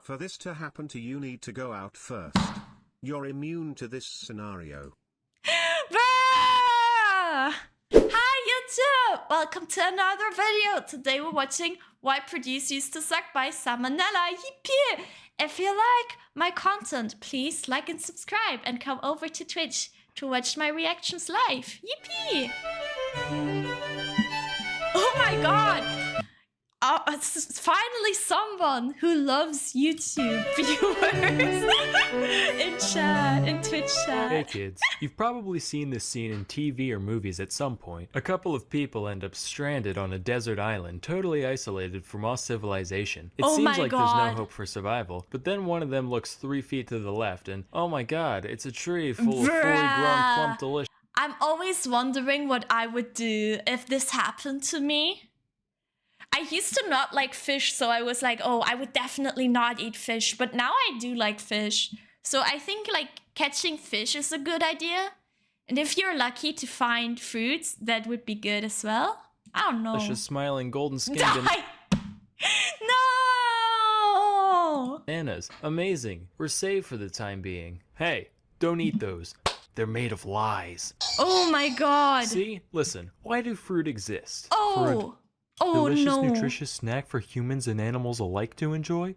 For this to happen to you need to go out first. You're immune to this scenario. Hi YouTube! Welcome to another video. Today we're watching Why Produce Used to Suck by Nella. Yippee! If you like my content, please like and subscribe and come over to Twitch to watch my reactions live. Yippee! Oh my god! It's finally someone who loves YouTube viewers in chat, in Twitch chat. Hey kids, you've probably seen this scene in TV or movies at some point. A couple of people end up stranded on a desert island, totally isolated from all civilization. It seems like there's no hope for survival, but then one of them looks 3 feet to the left and, oh my god, it's a tree full of fully grown, plump, delicious. I'm always wondering what I would do if this happened to me. I used to not like fish, so I was like, oh, I would definitely not eat fish. But now I do like fish. So I think like catching fish is a good idea. And if you're lucky to find fruits, that would be good as well. I don't know. Delicious, smiling, golden skinned No! bananas. Amazing. We're safe for the time being. Hey, don't eat those. They're made of lies. Oh my god. See? Listen, why do fruit exist? Oh! Oh delicious, no. nutritious snack for humans and animals alike to enjoy?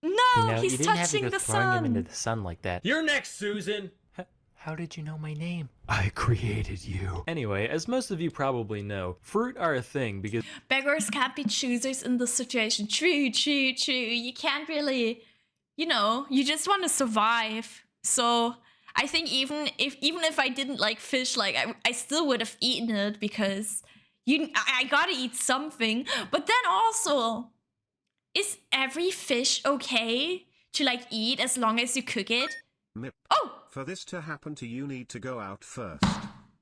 No, he's touching the sun. Him into the sun like that. You're next, Susan! How did you know my name? I created you. Anyway, as most of you probably know, fruit are a thing because beggars can't be choosers in this situation. True, true, true. You can't really, you know, you just want to survive. So I think even if I didn't like fish, like I still would have eaten it because I gotta eat something. But then also, is every fish okay to like eat as long as you cook it? Oh! For this to happen to you need to go out first.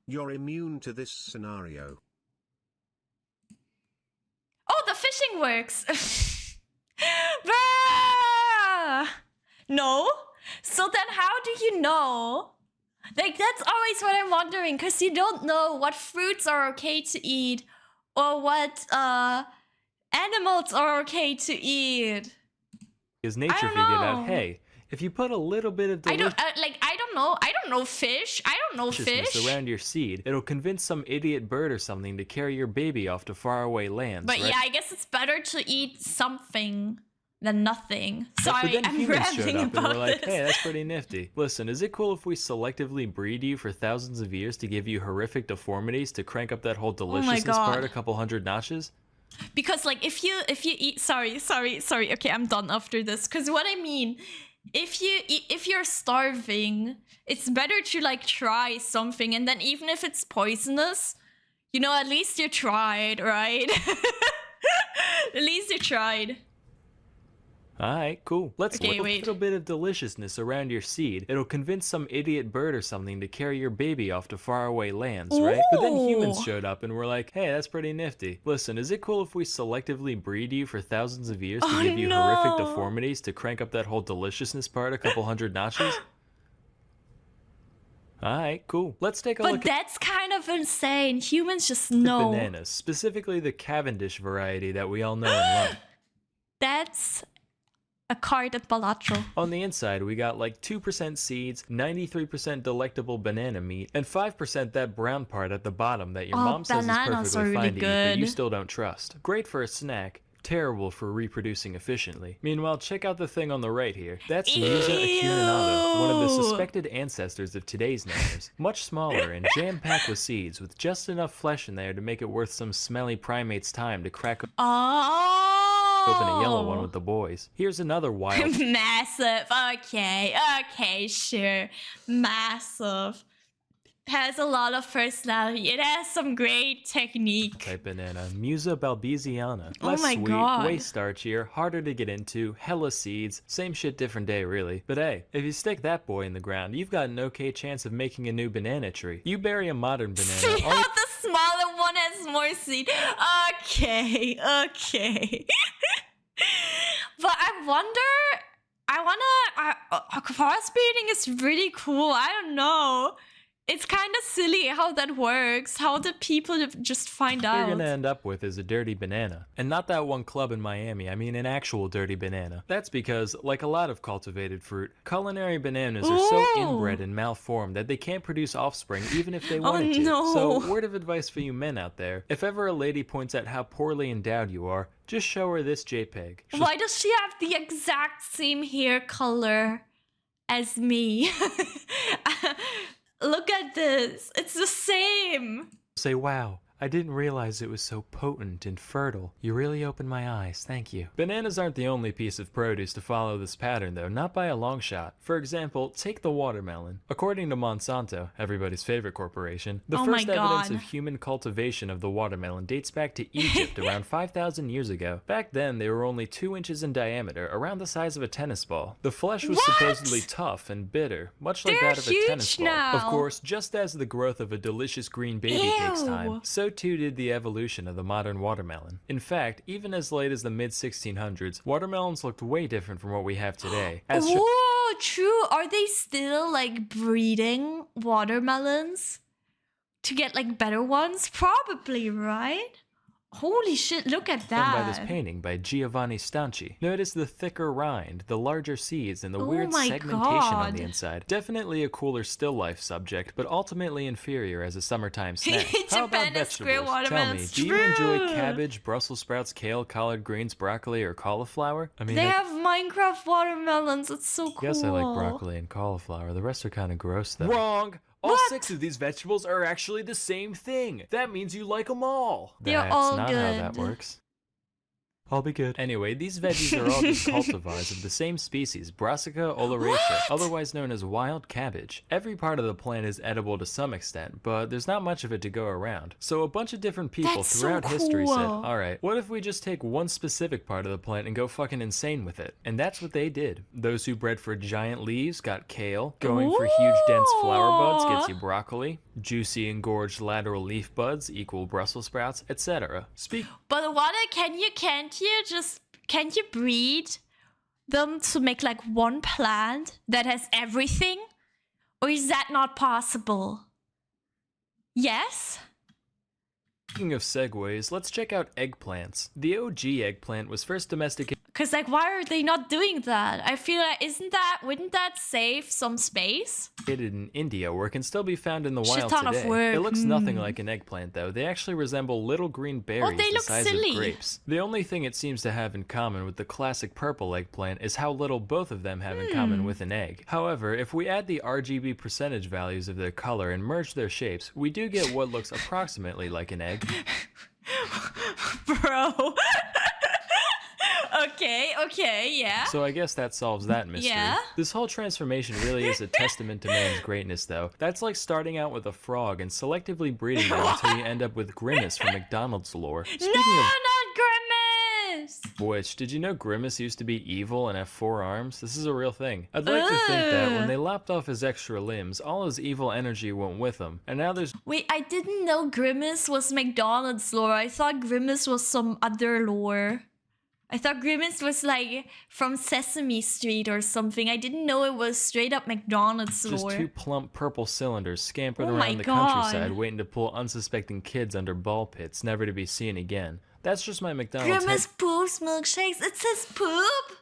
You're immune to this scenario. Oh, the fishing works. No? So then how do you know? Like, that's always what I'm wondering, because you don't know what fruits are okay to eat or what animals are okay to eat. because nature figured out, hey, if you put a little bit of I don't know fish. I don't know fish. around your seed, it'll convince some idiot bird or something to carry your baby off to faraway lands. But right? yeah, I guess it's better to eat something than nothing. So but then I'm humans showed ranting up and were about like, this. hey, that's pretty nifty. Listen, is it cool if we selectively breed you for thousands of years to give you horrific deformities to crank up that whole deliciousness part a couple hundred notches? Because like if you eat sorry, okay, I'm done after this. Because what I mean, if you're starving, it's better to like try something, and then even if it's poisonous, you know, at least you tried, right? At least you tried. Alright, cool. Let's okay, put a wait. little bit of deliciousness around your seed. It'll convince some idiot bird or something to carry your baby off to faraway lands, right? But then humans showed up and were like, hey, that's pretty nifty. Listen, is it cool if we selectively breed you for thousands of years to give you horrific deformities to crank up that whole deliciousness part a couple hundred notches? Alright, cool. Let's take a look But that's kind of insane. Humans just know. bananas, specifically the Cavendish variety that we all know and love. That's a card at Balatro. On the inside, we got like 2% seeds, 93% delectable banana meat, and 5% that brown part at the bottom that your mom says is perfectly fine to eat, but you still don't trust. Great for a snack, terrible for reproducing efficiently. Meanwhile, check out the thing on the right here. That's Musa acuminata, one of the suspected ancestors of today's nanners. Much smaller and jam-packed with seeds, with just enough flesh in there to make it worth some smelly primate's time to crack open a yellow one with the boys. Here's another wild Massive. Okay, sure. Massive. Has a lot of personality. It has some great technique. type banana, Musa balbesiana. Oh Less my sweet, God. way starchier, harder to get into, hella seeds, same shit, different day really. But hey, if you stick that boy in the ground, you've got an okay chance of making a new banana tree. You bury a modern banana. See how the smaller one has more seed? Okay. But I wonder, crossbreeding is really cool. I don't know. It's kind of silly how that works. How the people just find out. What you're gonna end up with is a dirty banana. And not that one club in Miami, I mean an actual dirty banana. That's because, like a lot of cultivated fruit, culinary bananas are so inbred and malformed that they can't produce offspring even if they wanted to. No. So, word of advice for you men out there, if ever a lady points out how poorly endowed you are, just show her this JPEG. Why does she have the exact same hair color as me? Look at this. It's the same. Say, wow, I didn't realize it was so potent and fertile. You really opened my eyes, thank you. Bananas aren't the only piece of produce to follow this pattern though, not by a long shot. For example, take the watermelon. According to Monsanto, everybody's favorite corporation, the first evidence of human cultivation of the watermelon dates back to Egypt around 5,000 years ago. Back then, they were only 2 inches in diameter, around the size of a tennis ball. The flesh was supposedly tough and bitter, much like that of a tennis ball. Of course, just as the growth of a delicious green baby takes time, so too did the evolution of the modern watermelon. In fact, even as late as the mid-1600s, watermelons looked way different from what we have today. Oh, true. Are they still like breeding watermelons to get like better ones? Probably, right? Holy shit, look at that. By this painting by Giovanni Stanchi. Notice the thicker rind, the larger seeds, and the weird segmentation on the inside. Definitely a cooler still life subject, but ultimately inferior as a summertime snack. How about vegetables? Tell me, do you enjoy cabbage, Brussels sprouts, kale, collard greens, broccoli, or cauliflower? I mean, they have Minecraft watermelons. It's so cool. Guess I like broccoli and cauliflower. The rest are kind of gross though. Wrong! All 6 of these vegetables are actually the same thing. That means you like them all. They're all good. That's not how that works. I'll be good. Anyway, these veggies are all just cultivars of the same species, Brassica oleracea, otherwise known as wild cabbage. Every part of the plant is edible to some extent, but there's not much of it to go around. So a bunch of different people throughout history said, alright, what if we just take one specific part of the plant and go fucking insane with it? And that's what they did. Those who bred for giant leaves got kale, going for huge dense flower buds gets you broccoli, juicy engorged lateral leaf buds equal Brussels sprouts, etc. But what, can't you breed them to make like one plant that has everything? Or is that not possible? Yes? Speaking of segues, let's check out eggplants. The OG eggplant was first domesticated. Cause like, why are they not doing that? I feel like, wouldn't that save some space? In India, where it can still be found in the wild today. It looks nothing like an eggplant though. They actually resemble little green berries the size of grapes. The only thing it seems to have in common with the classic purple eggplant is how little both of them have in common with an egg. However, if we add the RGB percentage values of their color and merge their shapes, we do get what looks approximately like an egg. Bro. Okay, yeah. So I guess that solves that mystery. Yeah? This whole transformation really is a testament to man's greatness, though. That's like starting out with a frog and selectively breeding them until you end up with Grimace from McDonald's lore. Not Grimace! Which, did you know Grimace used to be evil and have 4 arms? This is a real thing. I'd like to think that when they lopped off his extra limbs, all his evil energy went with him. And now there's— Wait, I didn't know Grimace was McDonald's lore. I thought Grimace was some other lore. I thought Grimace was like from Sesame Street or something. I didn't know it was straight up McDonald's lore. Just 2 plump purple cylinders scampering around the countryside waiting to pull unsuspecting kids under ball pits, never to be seen again. That's just my McDonald's Grimace poops milkshakes. It says poop?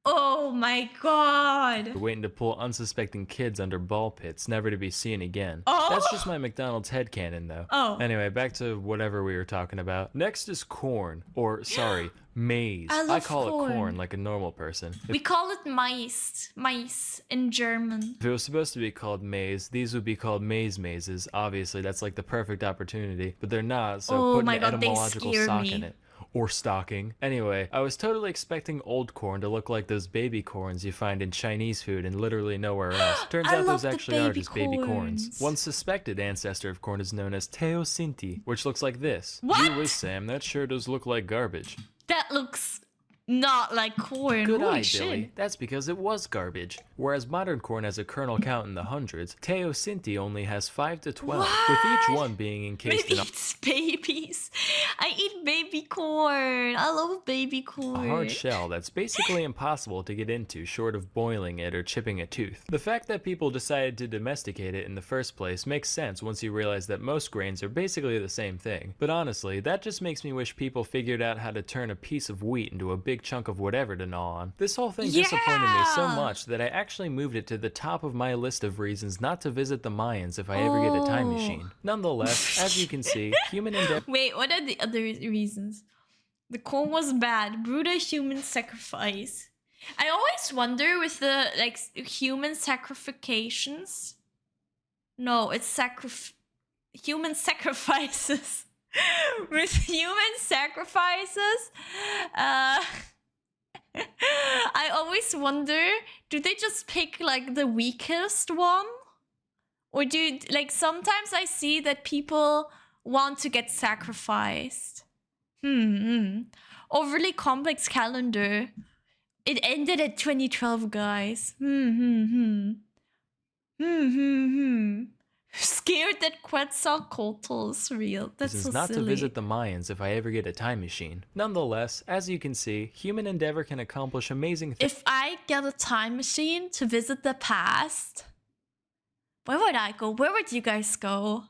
Oh my god. Waiting to pull unsuspecting kids under ball pits, never to be seen again. That's just my McDonald's headcanon though. Anyway, back to whatever we were talking about. Next is corn, or sorry, maize. I call it corn like a normal person. We call it mice in German. If it was supposed to be called maize, these would be called mazes. Obviously, that's like the perfect opportunity, but they're not, so put an etymological sock in it. Or stocking. Anyway, I was totally expecting old corn to look like those baby corns you find in Chinese food and literally nowhere else. Turns out those actually are just baby corns. One suspected ancestor of corn is known as teosinti, which looks like this. Gee whiz, Sam, that sure does look like garbage. That looks not like corn. Good eye, Billy. That's because it was garbage. Whereas modern corn has a kernel count in the hundreds, teosinti only has 5 to 12, with each one being encased in— It eats babies. I eat baby corn. corn. I love baby corn. A hard shell that's basically impossible to get into short of boiling it or chipping a tooth. The fact that people decided to domesticate it in the first place makes sense once you realize that most grains are basically the same thing. But honestly, that just makes me wish people figured out how to turn a piece of wheat into a big chunk of whatever to gnaw on. This whole thing disappointed me so much that I actually moved it to the top of my list of reasons not to visit the Mayans if I ever get a time machine. Nonetheless, as you can see, human endeavor... Wait, what are the other reasons? The corn was bad. Brutal human sacrifice. I always wonder with the like human sacrifications. No, it's human sacrifices. With human sacrifices, I always wonder, do they just pick like the weakest one? Or do, like, sometimes I see that people want to get sacrificed. Overly complex calendar. It ended at 2012, guys. Scared that Quetzalcoatl is real. That's so silly. Not to visit the Mayans if I ever get a time machine. Nonetheless, as you can see, human endeavor can accomplish amazing things. If I get a time machine to visit the past, where would I go? Where would you guys go?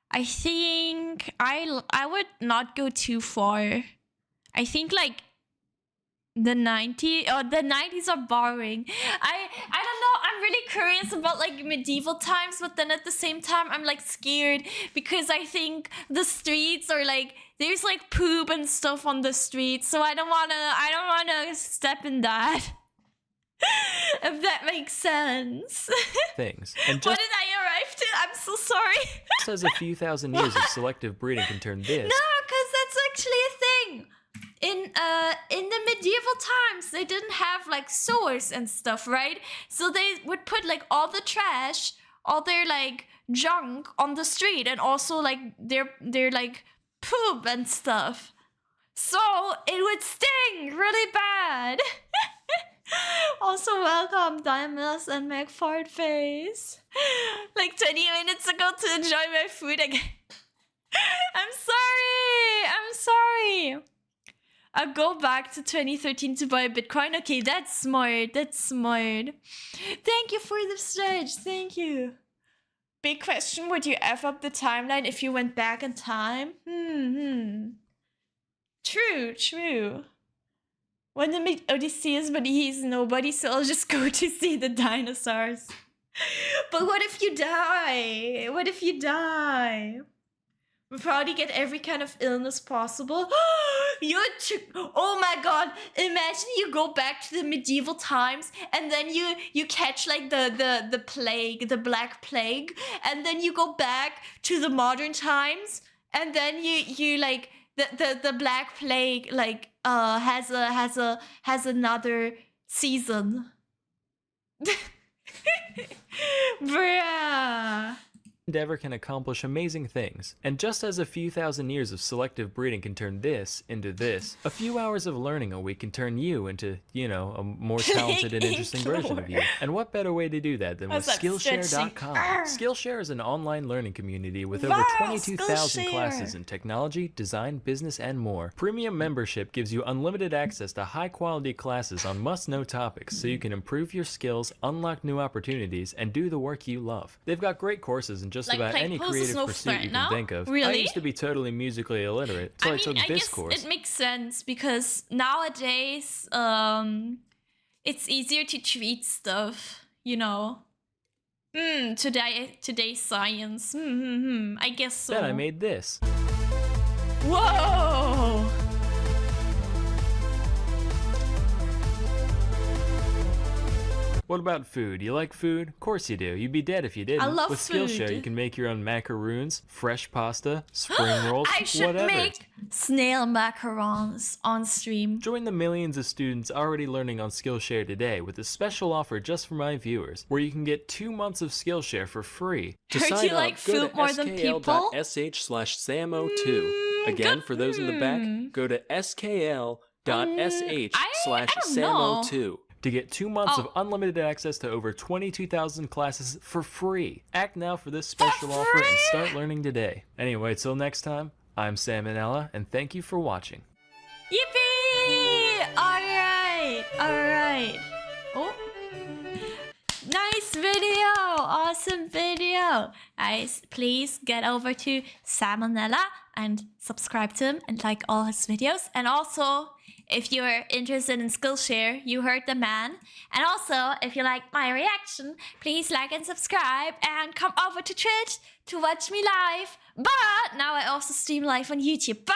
I think I would not go too far. I think like the 90s, the 90s are boring. I don't know, I'm really curious about like medieval times, but then at the same time I'm like scared because I think the streets are like, there's like poop and stuff on the streets, so I don't wanna step in that. If that makes sense. Things. And what did I arrive to? I'm so sorry. Just as a few thousand years of selective breeding can turn this. No, because that's actually a thing. In the medieval times, they didn't have like sewers and stuff, right? So they would put like all the trash, all their like junk on the street, and also like their like poop and stuff. So it would sting really bad. Also, welcome, Diamonds and McFart Face. Like 20 minutes ago to enjoy my food again. I'm sorry. I'll go back to 2013 to buy a Bitcoin. Okay, that's smart. Thank you for the stretch. Thank you. Big question, would you F up the timeline if you went back in time? True. When the Odysseus, but he's nobody, so I'll just go to see the dinosaurs. But what if you die? We'll probably get every kind of illness possible. Oh my god, imagine you go back to the medieval times and then you catch like the plague, the Black Plague, and then you go back to the modern times and then you like the Black Plague like has another season. Bruh. Endeavor can accomplish amazing things, and just as a few thousand years of selective breeding can turn this into this, a few hours of learning a week can turn you into, you know, a more talented and interesting version of you. And what better way to do that than with Skillshare.com? Skillshare is an online learning community with over 22,000 classes in technology, design, business, and more. Premium membership gives you unlimited access to high-quality classes on must-know topics so you can improve your skills, unlock new opportunities, and do the work you love. They've got great courses in just about any creative pursuit you can think of. Really? I used to be totally musically illiterate, so I took this course. It makes sense because nowadays, it's easier to treat stuff, you know. Today's science. I guess so. Then I made this. Whoa! What about food? You like food? Of course you do. You'd be dead if you didn't. I love With food. Skillshare, you can make your own macaroons, fresh pasta, spring rolls, I should whatever. make snail macarons on stream. Join the millions of students already learning on Skillshare today with a special offer just for my viewers, where you can get 2 months of Skillshare for free. To Heard sign you up, like go food to more than people? skl.sh/samo2. Again, for those in the back, go to skl.sh/samo2. To get 2 months of unlimited access to over 22,000 classes for free. Act now for this special offer and start learning today. Anyway, till next time, I'm Sam and Nella, and thank you for watching. Alright. Oh. Nice video. Awesome video. Guys, please get over to Salmonella and subscribe to him and like all his videos. And also, if you're interested in Skillshare, you heard the man. And also, if you like my reaction, please like and subscribe and come over to Twitch to watch me live. But now I also stream live on YouTube. But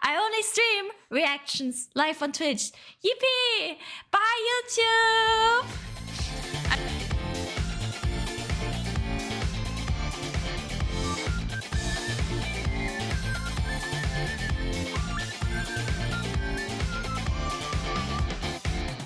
I only stream reactions live on Twitch. Yippee! Bye, YouTube!